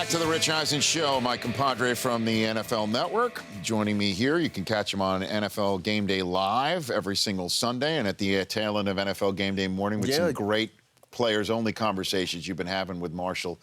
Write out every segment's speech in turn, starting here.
back to the Rich Eisen Show. My compadre from the NFL Network joining me here. You can catch him on NFL Game Day Live every single Sunday and at the tail end of NFL Game Day morning with some great players-only conversations you've been having with Marshall,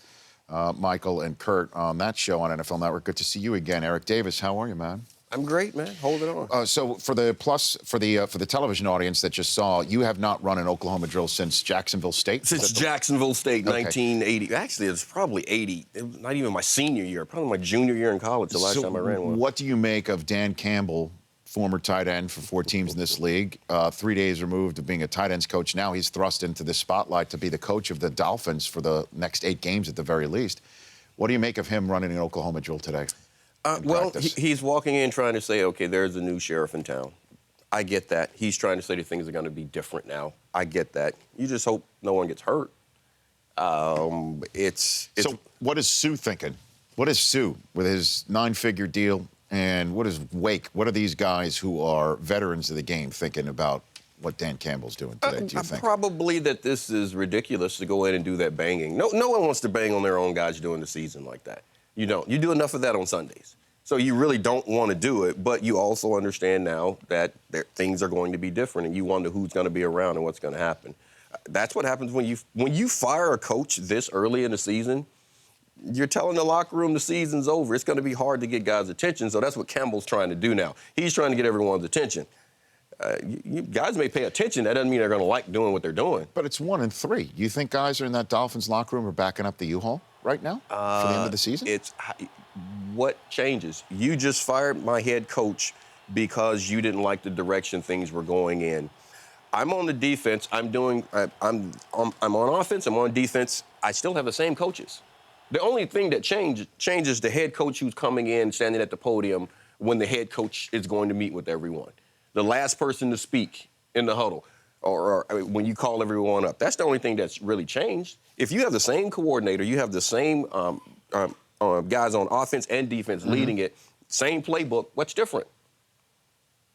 Michael, and Kurt on that show on NFL Network. Good to see you again. Eric Davis, how are you, man? I'm great, man. Hold it on. So for the television audience that just saw, you have not run an Oklahoma drill since Jacksonville State? Since Jacksonville State, 1980. Actually, it's probably 80. It was not even my senior year. Probably my junior year in college, the last time I ran one. What do you make of Dan Campbell, former tight end for 4 teams in this league, 3 days removed of being a tight ends coach? Now he's thrust into the spotlight to be the coach of the Dolphins for the next 8 games at the very least. What do you make of him running an Oklahoma drill today? Well, he's walking in trying to say, okay, there's a new sheriff in town. I get that. He's trying to say that things are going to be different now. I get that. You just hope no one gets hurt. So what is Sue thinking? What is Sue with his 9-figure deal? And what is Wake? What are these guys who are veterans of the game thinking about what Dan Campbell's doing today, do you think? Probably that this is ridiculous to go ahead and do that banging. No one wants to bang on their own guys during the season like that. You don't. You do enough of that on Sundays. So you really don't want to do it, but you also understand now that things are going to be different, and you wonder who's going to be around and what's going to happen. That's what happens when you fire a coach this early in the season. You're telling the locker room the season's over. It's going to be hard to get guys' attention, so that's what Campbell's trying to do now. He's trying to get everyone's attention. You guys may pay attention. That doesn't mean they're going to like doing what they're doing. But it's 1 and 3. You think guys are in that Dolphins locker room are backing up the U-Haul right now for the end of the season? What changes? You just fired my head coach because you didn't like the direction things were going in. I'm on the defense. I'm on offense. I'm on defense. I still have the same coaches. The only thing that changes the head coach who's coming in, standing at the podium when the head coach is going to meet with everyone. The last person to speak in the huddle or when you call everyone up. That's the only thing that's really changed. If you have the same coordinator, you have the same guys on offense and defense leading it, same playbook, what's different?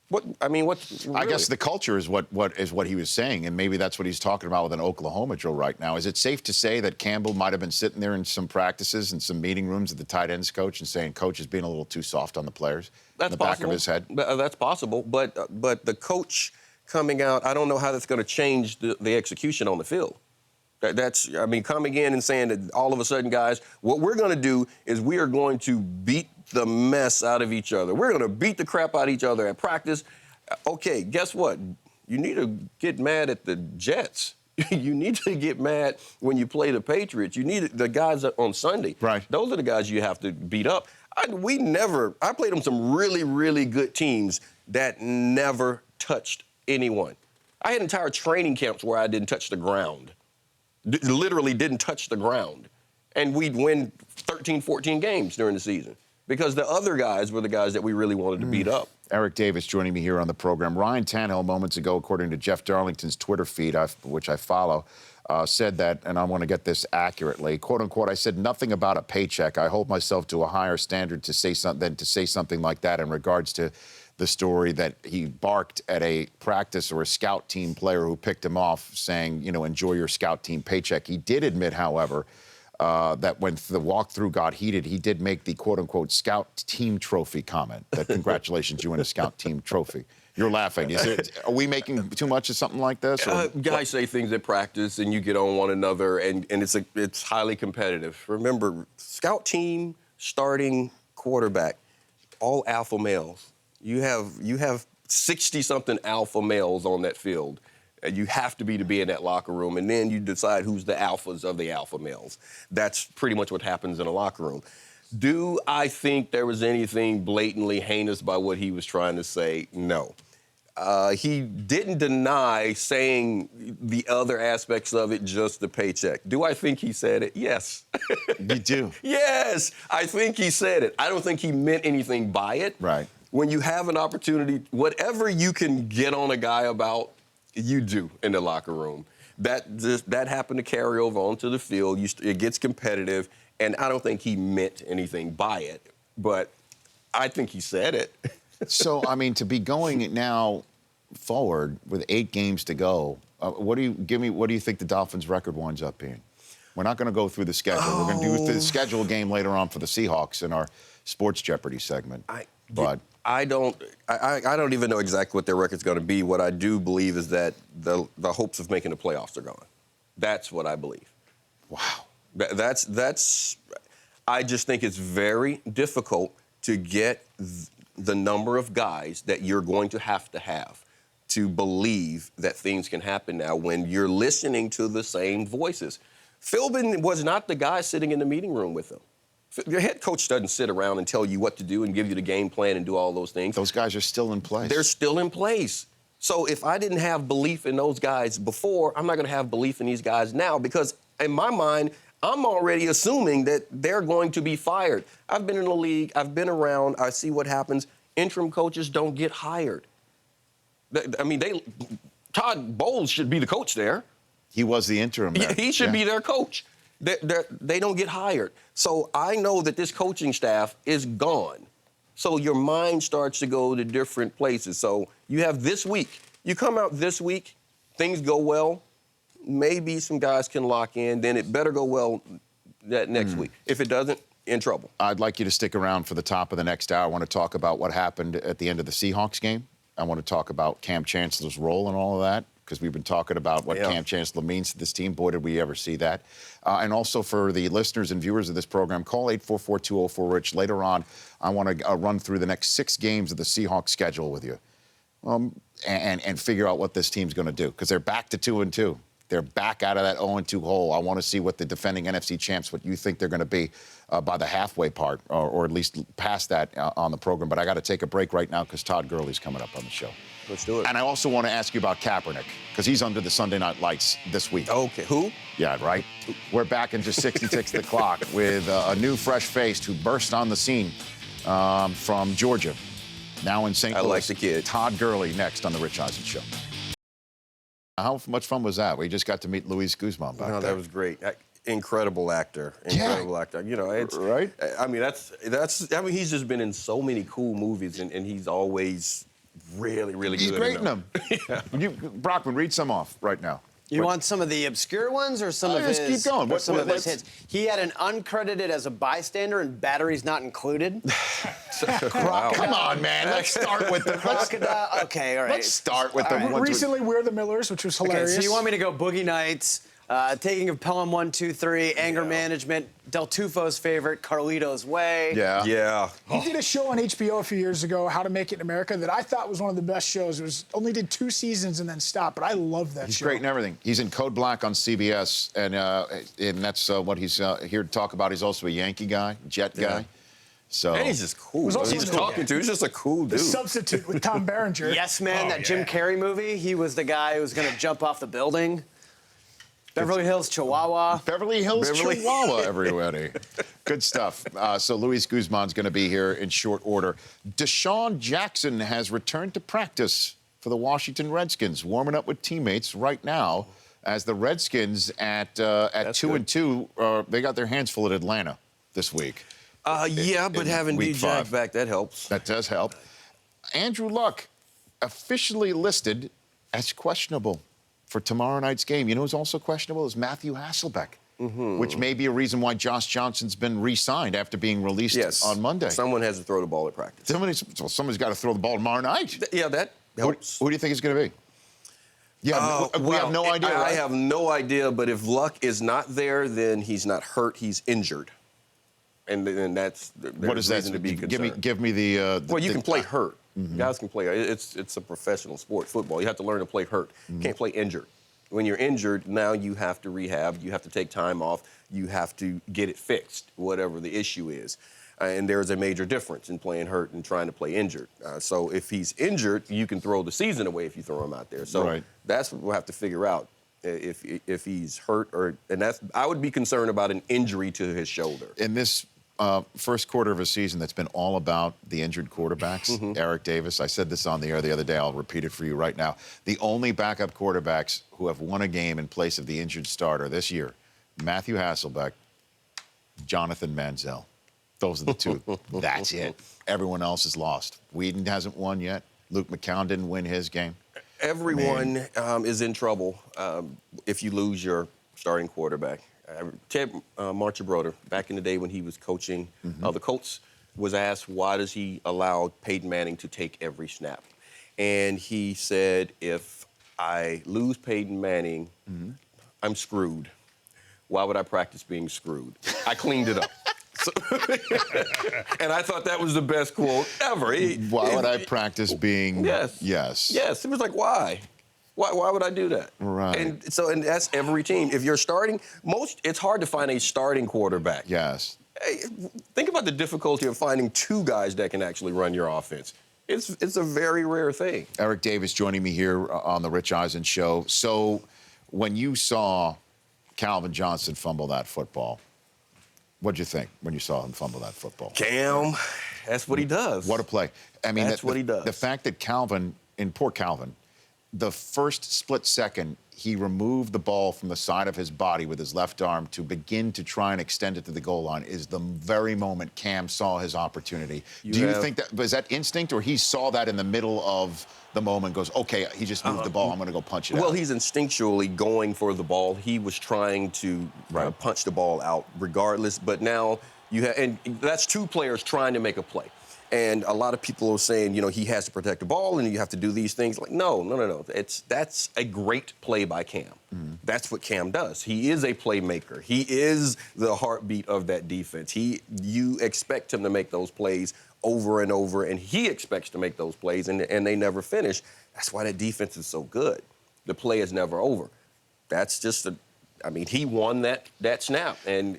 What's really? I guess the culture is what he was saying, and maybe that's what he's talking about with an Oklahoma drill right now. Is it safe to say that Campbell might have been sitting there in some practices and some meeting rooms with the tight ends coach and saying, Coach is being a little too soft on the players? That's in the back of his head? That's possible, but the coach coming out, I don't know how that's going to change the execution on the field. Coming in and saying that all of a sudden, guys, what we're going to do is we are going to beat the mess out of each other. We're going to beat the crap out of each other at practice. Okay, guess what? You need to get mad at the Jets. You need to get mad when you play the Patriots. You need the guys on Sunday. Right. Those are the guys you have to beat up. I played on some really, really good teams that never touched anyone. I had entire training camps where I didn't touch the ground. Literally didn't touch the ground. And we'd win 13, 14 games during the season because the other guys were the guys that we really wanted to beat up. Eric Davis joining me here on the program. Ryan Tannehill, moments ago, according to Jeff Darlington's Twitter feed, which I follow, said that, and I want to get this accurately, quote, unquote, I said nothing about a paycheck. I hold myself to a higher standard to say something like that in regards to the story that he barked at a practice or a scout team player who picked him off saying, enjoy your scout team paycheck. He did admit, however, that when the walkthrough got heated, he did make the quote-unquote scout team trophy comment that congratulations, you win a scout team trophy. You're laughing. Are we making too much of something like this? Guys say things at practice and you get on one another and it's highly competitive. Remember, scout team, starting quarterback, all alpha males. You have 60-something alpha males on that field. And you have to be in that locker room, and then you decide who's the alphas of the alpha males. That's pretty much what happens in a locker room. Do I think there was anything blatantly heinous by what he was trying to say? No. He didn't deny saying the other aspects of it, just the paycheck. Do I think he said it? Yes. You do? Yes, I think he said it. I don't think he meant anything by it. Right. When you have an opportunity, whatever you can get on a guy about, you do in the locker room. That happened to carry over onto the field. It gets competitive, and I don't think he meant anything by it, but I think he said it. So, to be going now forward with 8 games to go, what do you think the Dolphins' record winds up being? We're not going to go through the schedule. We're going to do the schedule game later on for the Seahawks in our Sports Jeopardy segment. I don't even know exactly what their record's going to be. What I do believe is that the hopes of making the playoffs are gone. That's what I believe. Wow. That's. I just think it's very difficult to get the number of guys that you're going to have to believe that things can happen now when you're listening to the same voices. Philbin was not the guy sitting in the meeting room with them. Your head coach doesn't sit around and tell you what to do and give you the game plan and do all those things. Those guys are still in place. They're still in place. So if I didn't have belief in those guys before, I'm not going to have belief in these guys now because in my mind, I'm already assuming that they're going to be fired. I've been in the league. I've been around. I see what happens. Interim coaches don't get hired. I mean, Todd Bowles should be the coach there. He was the interim there. He should be their coach. They don't get hired. So I know that this coaching staff is gone. So your mind starts to go to different places. So you have this week. You come out this week, things go well. Maybe some guys can lock in. Then it better go well that next week. If it doesn't, in trouble. I'd like you to stick around for the top of the next hour. I want to talk about what happened at the end of the Seahawks game. I want to talk about Cam Chancellor's role in all of that, because we've been talking about what Cam Chancellor means to this team. Boy, did we ever see that. And also for the listeners and viewers of this program, call 844-204-RICH. Later on, I want to run through the next 6 games of the Seahawks schedule with you and figure out what this team's going to do, because they're back to 2-2. They're back out of that 0-2 hole. I want to see what the defending NFC champs, what you think they're going to be by the halfway part, or at least past that on the program. But I got to take a break right now because Todd Gurley's coming up on the show. Let's do it. And I also want to ask you about Kaepernick, because he's under the Sunday Night Lights this week. Okay, who? Yeah, right. We're back in just 66 the clock with a new, fresh face who burst on the scene from Georgia, now in St. Louis. I like the kid. Todd Gurley next on the Rich Eisen Show. How much fun was that? We just got to meet Luis Guzman back there. That was great. Incredible actor. Incredible actor. You know, it's right. I mean, I mean, he's just been in so many cool movies, and he's always really, really good. He's great in them. Brockman, read some off right now. You want some of the obscure ones or some of his? Just keep going. Some of his hits. He had an uncredited as a bystander and batteries not included. Wow. Come on, man. Let's start with the Crocodile. Okay, all right. Let's start with the ones. Recently, We're the Millers, which was hilarious. Okay, so you want me to go Boogie Nights, Taking of Pelham 1, 2, 3, Anger Management, Del Tufo's favorite, Carlito's Way. Yeah. Yeah. He did a show on HBO a few years ago, How to Make It in America, that I thought was one of the best shows. It was only did 2 seasons and then stopped, but I love that show. He's great in everything. He's in Code Black on CBS, and that's what he's here to talk about. He's also a Yankee guy, Jet guy. So And he's just cool. He's talking to. He's just a cool The dude. Substitute with Tom Berenger. Yes Man, that Jim Carrey movie. He was the guy who was going to jump off the building. Beverly Hills, Chihuahua. Beverly Hills, Chihuahua, everybody. Good stuff. So Luis Guzman's going to be here in short order. Deshaun Jackson has returned to practice for the Washington Redskins, warming up with teammates right now as the Redskins at 2-2, they got their hands full at Atlanta this week. Yeah, but having week D-Jack 5. back, that helps. That does help. Andrew Luck officially listed as questionable for tomorrow night's game. You know who's also questionable is Matthew Hasselbeck, which may be a reason why Josh Johnson's been re-signed after being released on Monday. Someone has to throw the ball at practice. Somebody's got to throw the ball tomorrow night. Yeah, that helps. Who do you think it's going to be? Yeah, we have no idea. I have no idea, but if Luck is not there, then he's not hurt, he's injured. And that's what is that? reason to be concerned. Give me the well, you can play hurt. Guys can play. It's a professional sport, football. You have to learn to play hurt. You can't play injured. When you're injured, now you have to rehab. You have to take time off. You have to get it fixed, whatever the issue is. And there's a major difference in playing hurt and trying to play injured. So if he's injured, you can throw the season away if you throw him out there. So that's what we'll have to figure out. If he's hurt, I would be concerned about an injury to his shoulder. In this first quarter of a season that's been all about the injured quarterbacks, Eric Davis, I said this on the air the other day, I'll repeat it for you right now. The only backup quarterbacks who have won a game in place of the injured starter this year, Matthew Hasselbeck, Jonathan Manziel. Those are the two. That's it. Everyone else is lost. Whedon hasn't won yet. Luke McCown didn't win his game. Everyone is in trouble if you lose your starting quarterback. Ted Marchibroder, back in the day when he was coaching the Colts, was asked why does he allow Peyton Manning to take every snap, and he said, if I lose Peyton Manning, I'm screwed. Why would I practice being screwed? I cleaned it up. And I thought that was the best quote ever. Why would I practice being? Yes. It was like, why? Why would I do that? Right. And that's every team. If you're starting, it's hard to find a starting quarterback. Yes. Hey, think about the difficulty of finding two guys that can actually run your offense. It's a very rare thing. Eric Davis joining me here on the Rich Eisen Show. So when you saw Calvin Johnson fumble that football, what'd you think when you saw him fumble that football? Cam, that's what he does. What a play. I mean, that's what he does. The fact that poor Calvin, the first split second, he removed the ball from the side of his body with his left arm to begin to try and extend it to the goal line is the very moment Cam saw his opportunity. Do you think that was that instinct, or he saw that in the middle of the moment, goes, okay, he just moved the ball, I'm going to go punch it out? Well, he's instinctually going for the ball. He was trying to punch the ball out regardless, but now you have, and that's two players trying to make a play. And a lot of people are saying, he has to protect the ball and you have to do these things. Like, no. That's a great play by Cam. That's what Cam does. He is a playmaker. He is the heartbeat of that defense. You expect him to make those plays over and over, and he expects to make those plays, and they never finish. That's why that defense is so good. The play is never over. That's just he won that snap, and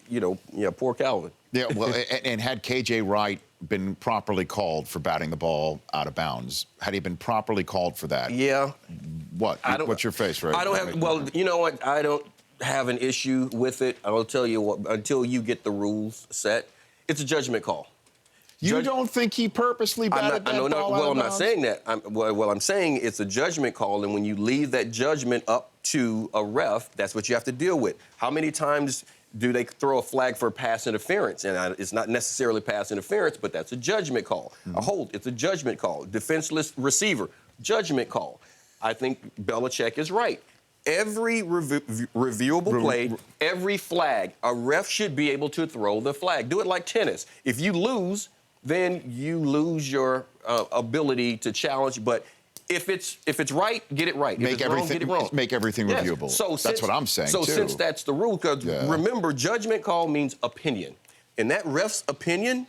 poor Calvin. Yeah, well, and had KJ Wright been properly called for batting the ball out of bounds, had he been properly called for that? Yeah. What? What's your face, right? I don't have. Well, you know what? I don't have an issue with it. I will tell you what. Until you get the rules set, it's a judgment call. You don't think he purposely batted that ball out of bounds? Well, I'm not saying that. I'm saying it's a judgment call, and when you leave that judgment up to a ref, that's what you have to deal with. How many times do they throw a flag for pass interference? And it's not necessarily pass interference, but that's a judgment call. A hold, it's a judgment call. Defenseless receiver, judgment call. I think Belichick is right. Every reviewable play, every flag, a ref should be able to throw the flag. Do it like tennis. If you lose, then you lose your ability to challenge. But if it's right, get it right. If it's wrong, get it wrong. Make everything reviewable. So that's what I'm saying, too. Since that's the rule, because remember, judgment call means opinion. In that ref's opinion,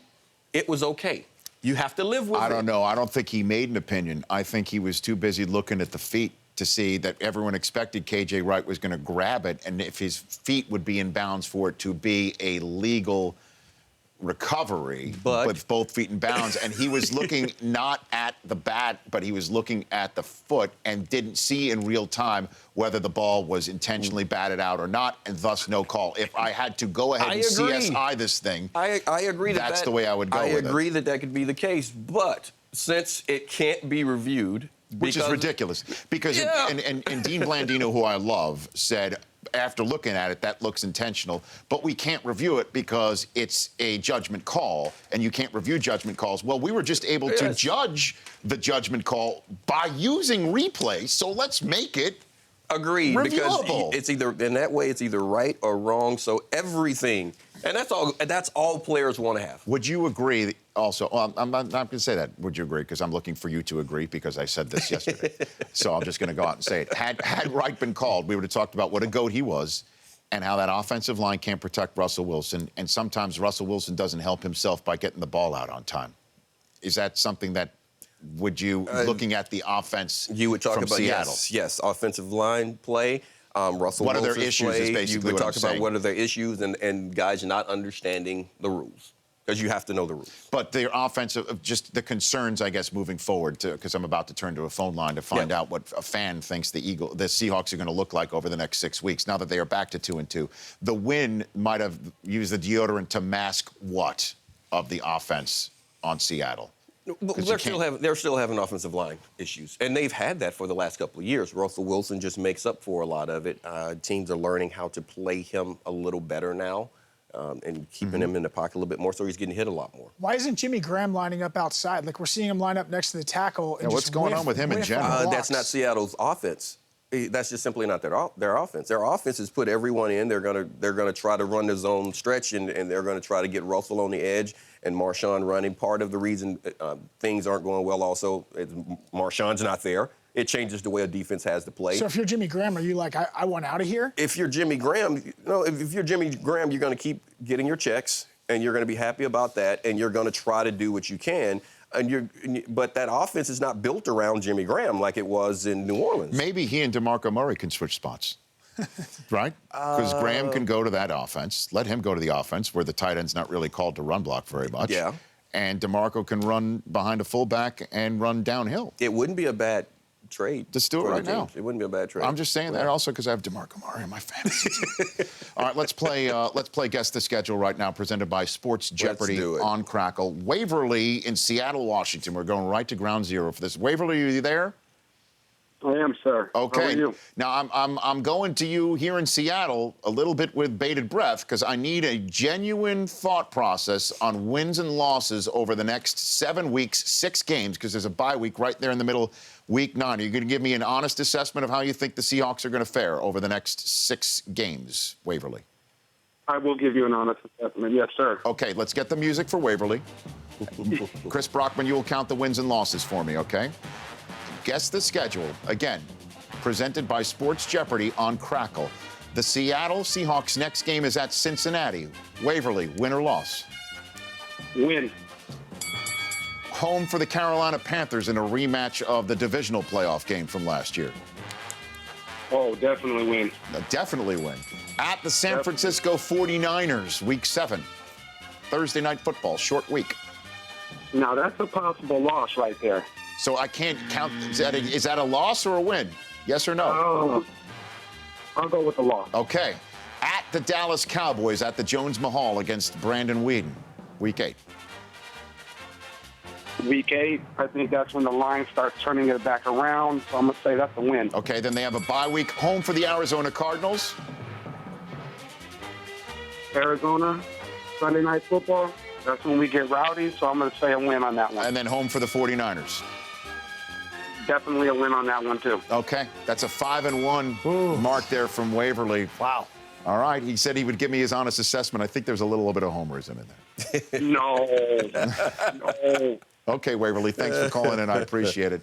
it was okay. You have to live with it. I don't know. I don't think he made an opinion. I think he was too busy looking at the feet to see that everyone expected KJ Wright was going to grab it, and if his feet would be in bounds for it to be a legal recovery with both feet in bounds, and he was looking not at the bat, but he was looking at the foot and didn't see in real time whether the ball was intentionally batted out or not, and thus no call. If I had to go ahead and CSI this thing, I agree that's the way I would go with it. I agree that could be the case, but since it can't be reviewed, which is ridiculous, because and Dean Blandino, who I love, said after looking at it, that looks intentional, but we can't review it because it's a judgment call, and you can't review judgment calls. Well, we were just able to judge the judgment call by using replay, so let's make it agreed, reviewable. Because it's either in that way, it's either right or wrong. So everything, and that's all players want to have. Would you agree? Also, well, I'm not going to say that. Would you agree? Because I'm looking for you to agree, because I said this yesterday. So I'm just going to go out and say it. Had Wright been called, we would have talked about what a goat he was and how that offensive line can't protect Russell Wilson. And sometimes Russell Wilson doesn't help himself by getting the ball out on time. Is that something that, would you, looking at the offense you would talk from about, Seattle? Yes, offensive line play. Russell what are Wilson's their issues play, is basically you would what talk I'm about saying. what are their issues and guys not understanding the rules. Because you have to know the rules. But their offensive, just the concerns, I guess, moving forward, because I'm about to turn to a phone line to find out what a fan thinks the Seahawks are going to look like over the next 6 weeks. Now that they are back to 2-2, the win might have used the deodorant to mask what of the offense on Seattle? Well, they're still having offensive line issues, and they've had that for the last couple of years. Russell Wilson just makes up for a lot of it. Teams are learning how to play him a little better now. And keeping him in the pocket a little bit more, so he's getting hit a lot more. Why isn't Jimmy Graham lining up outside? Like, we're seeing him line up next to the tackle. And what's going on with him in general? That's not Seattle's offense. That's just simply not their offense. Their offense is put everyone in. They're gonna try to run the zone stretch, and they're gonna try to get Russell on the edge and Marshawn running. Part of the reason things aren't going well also is Marshawn's not there. It changes the way a defense has to play. So if you're Jimmy Graham, are you like, I want out of here? If you're Jimmy Graham, if you're Jimmy Graham, you're gonna keep getting your checks, and you're gonna be happy about that, and you're gonna try to do what you can. But that offense is not built around Jimmy Graham like it was in New Orleans. Maybe he and DeMarco Murray can switch spots, right? Because Graham can go to that offense. Let him go to the offense where the tight end's not really called to run block very much. Yeah. And DeMarco can run behind a fullback and run downhill. It wouldn't be a bad trade. Just do it for the right now. teams. It wouldn't be a bad trade. I'm just saying that also because I have DeMarco Murray in my fantasy team. All right, let's play Guess the Schedule right now, presented by Sports Jeopardy do it. on Crackle. Waverly in Seattle, Washington. We're going right to ground zero for this. Waverly, are you there? I am, sir. Okay. How are you? Now I'm going to you here in Seattle a little bit with bated breath because I need a genuine thought process on wins and losses over the next 7 weeks, 6 games, because there's a bye week right there in the middle, week 9. Are you going to give me an honest assessment of how you think the Seahawks are going to fare over the next 6 games, Waverly? I will give you an honest assessment. Yes, sir. Okay, let's get the music for Waverly. Chris Brockman, you will count the wins and losses for me, okay? Guess the schedule. Again, presented by Sports Jeopardy on Crackle. The Seattle Seahawks' next game is at Cincinnati. Waverly, win or loss? Win. Home for the Carolina Panthers in a rematch of the divisional playoff game from last year. Oh, definitely win. Definitely win. At the San Francisco 49ers, week 7. Thursday night football, short week. Now, that's a possible loss right there. So I can't count. Is that a loss or a win? Yes or no? I'll go with the loss. Okay. At the Dallas Cowboys at the Jones Mahal against Brandon Whedon, week 8. Week 8, I think that's when the line starts turning it back around, so I'm going to say that's a win. Okay, then they have a bye week. Home for the Arizona Cardinals. Arizona, Sunday night football, that's when we get rowdy, so I'm going to say a win on that one. And then home for the 49ers. Definitely a win on that one, too. Okay, that's a 5-1 mark there from Waverly. Wow. All right, he said he would give me his honest assessment. I think there's a little bit of homerism in there. No. No. Okay, Waverly, thanks for calling in. I appreciate it.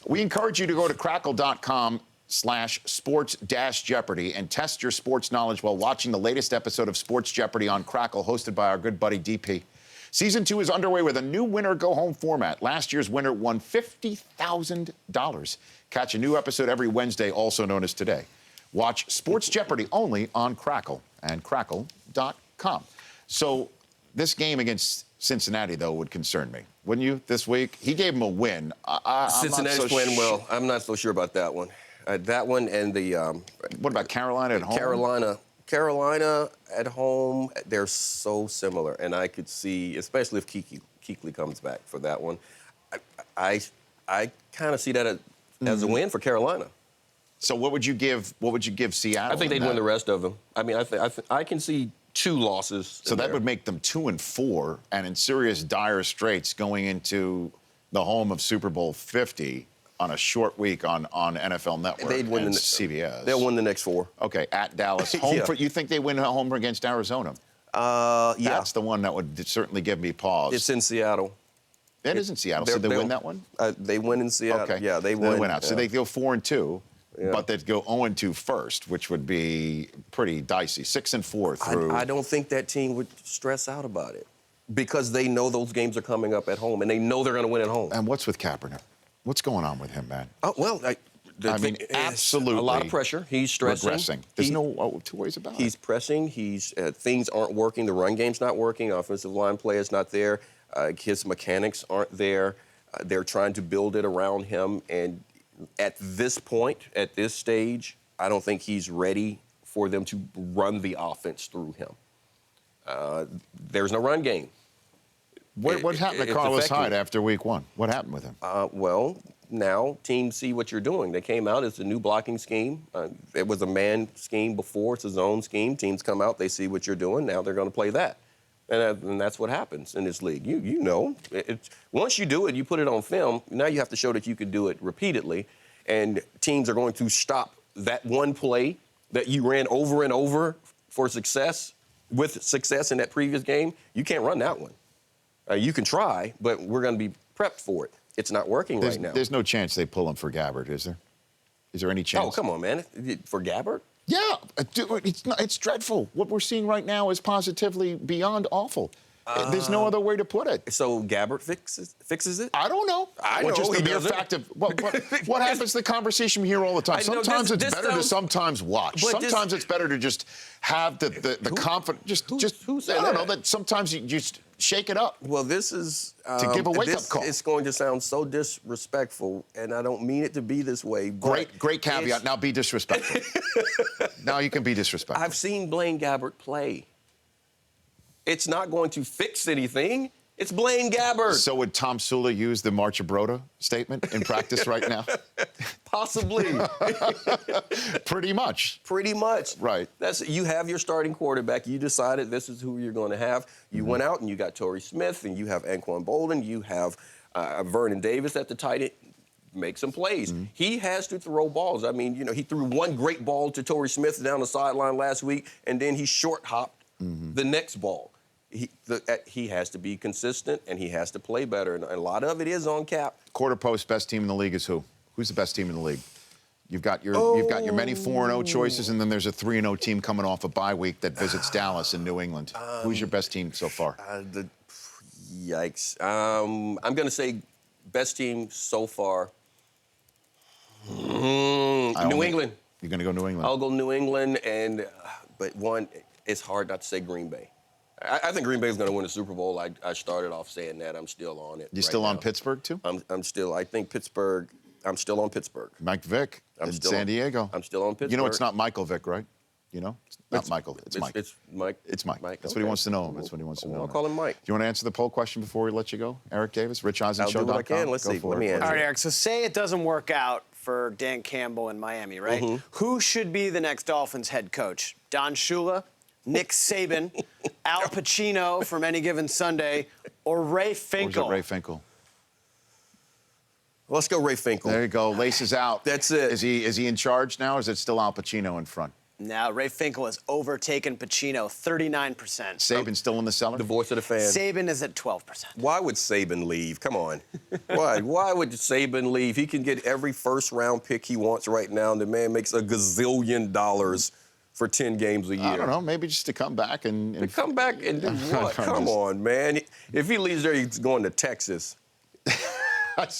We encourage you to go to crackle.com/sports-jeopardy and test your sports knowledge while watching the latest episode of Sports Jeopardy on Crackle, hosted by our good buddy DP. Season 2 is underway with a new winner-go-home format. Last year's winner won $50,000. Catch a new episode every Wednesday, also known as Today. Watch Sports Jeopardy only on Crackle and crackle.com. So this game against Cincinnati, though, would concern me, wouldn't you, this week? He gave him a win. Cincinnati's playing well. I'm not so sure about that one. That one and the... what about Carolina at home? Carolina at home, they're so similar. And I could see, especially if Kuechly comes back for that one, I kind of see that as a win for Carolina. So what would you give Seattle? I think they'd win the rest of them. I mean, I can see 2 losses. So that would make them 2-4 and in serious dire straits going into the home of Super Bowl 50 on a short week on NFL Network They'd win and the, CBS. They'll win the next 4. Okay, at Dallas. Home Yeah. for you think they win at home against Arizona? Yeah. That's the one that would certainly give me pause. It's in Seattle. It is in Seattle. So they win that one? They win in Seattle. Okay. Yeah, they Then win. win out. So Yeah. they go 4-2. Yeah. But they'd go 0-2 first, which would be pretty dicey. 6-4 through. I don't think that team would stress out about it because they know those games are coming up at home and they know they're going to win at home. And what's with Kaepernick? What's going on with him, man? Oh, well, I mean, absolutely a lot of pressure. He's stressing. Regressing. There's no 2 ways about it. He's pressing. Things aren't working. The run game's not working. Offensive line play is not there. His mechanics aren't there. They're trying to build it around him. And at this point, at this stage, I don't think he's ready for them to run the offense through him. There's no run game. What happened to it's Carlos effective. Hyde after week 1? What happened with him? Well, now teams see what you're doing. They came out as a new blocking scheme. It was a man scheme before. It's a zone scheme. Teams come out, they see what you're doing. Now they're going to play that. And that's what happens in this league. You know, once you do it, you put it on film. Now you have to show that you can do it repeatedly. And teams are going to stop that one play that you ran over and over for success, with success in that previous game, you can't run that one. You can try, but we're going to be prepped for it. It's not working right now. There's no chance they pull him for Gabbert, is there? Is there any chance? Oh, come on, man. For Gabbert? Yeah, dude, it's dreadful. What we're seeing right now is positively beyond awful. There's no other way to put it. So Gabbert fixes it? I don't know. I Well, know just he the mere doesn't. fact of what happens. The conversation we hear all the time. I know, Sometimes this it's better to sounds- sometimes watch. but this- Sometimes it's better to just have the confidence. who said I don't know that? that sometimes you just shake it up. Well, this is To give a wake-up call. It's going to sound so disrespectful, and I don't mean it to be this way. But Great caveat. it's- Now be disrespectful. Now you can be disrespectful. I've seen Blaine Gabbert play. It's not going to fix anything. It's Blaine Gabbert. So would Tom Sula use the March of Broda statement in practice right now? Possibly. Pretty much. Pretty much. Right. You have your starting quarterback. You decided this is who you're going to have. You went out and you got Torrey Smith, and you have Anquan Bolden. You have Vernon Davis at the tight end. Make some plays. He has to throw balls. I mean, he threw one great ball to Torrey Smith down the sideline last week, and then he short hopped the next ball. He has to be consistent, and he has to play better, and a lot of it is on Cap. Quarter post best team in the league is who? Who's the best team in the league? You've got your many 4-0 choices, and then there's a 3-0 team coming off a bye week that visits Dallas in New England. Who's your best team so far? Yikes. I'm going to say best team so far. New England. You're going to go New England? I'll go New England, but it's hard not to say Green Bay. I think Green Bay is going to win the Super Bowl. I started off saying that. I'm still on it. You still on Pittsburgh, too? I'm still. I think Pittsburgh. I'm still on Pittsburgh. Mike Vick in San Diego. I'm still on Pittsburgh. You know it's not Michael Vick, right? You know? It's not Michael. It's Mike. It's Mike. It's Mike. Mike. That's what he wants to know. That's what he wants to know. I'll call him Mike. Do you want to answer the poll question before we let you go? Eric Davis, RichEisenshow.com. I'll do what I can. Let's Go see. for Let it. me answer. All right, Eric. So say it doesn't work out for Dan Campbell in Miami, right? Who should be the next Dolphins head coach? Don Shula, Nick Saban, Al Pacino from Any Given Sunday, or Ray Or Finkel? is it Ray Finkel? Let's go Ray Finkel. There you go. Laces out. That's it. Is he in charge now, or is it still Al Pacino in front? Now, Ray Finkel has overtaken Pacino 39%. Saban still in the cellar? The voice of the fan. Saban is at 12%. Why would Saban leave? Come on. Why? Why would Saban leave? He can get every first-round pick he wants right now, and the man makes $1 gazillion for 10 games a year. I don't know. Maybe just to come back and To come back and do what? Come on, man. If he leaves there, he's going to Texas.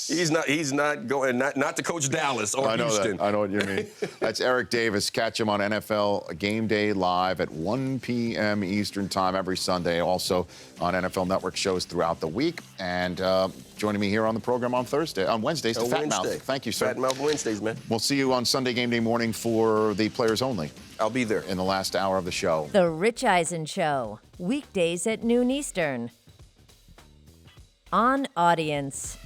He's not going not to coach Dallas or Houston. That. I know what you mean. That's Eric Davis. Catch him on NFL Game Day Live at 1 p.m. Eastern Time every Sunday. Also on NFL Network shows throughout the week. And joining me here on the program on Wednesdays, to Fat Mouth. Thank you, sir. Fat Mouth Wednesdays, man. We'll see you on Sunday Game Day morning for the players only. I'll be there in the last hour of the show. The Rich Eisen Show, weekdays at noon Eastern. On Audience.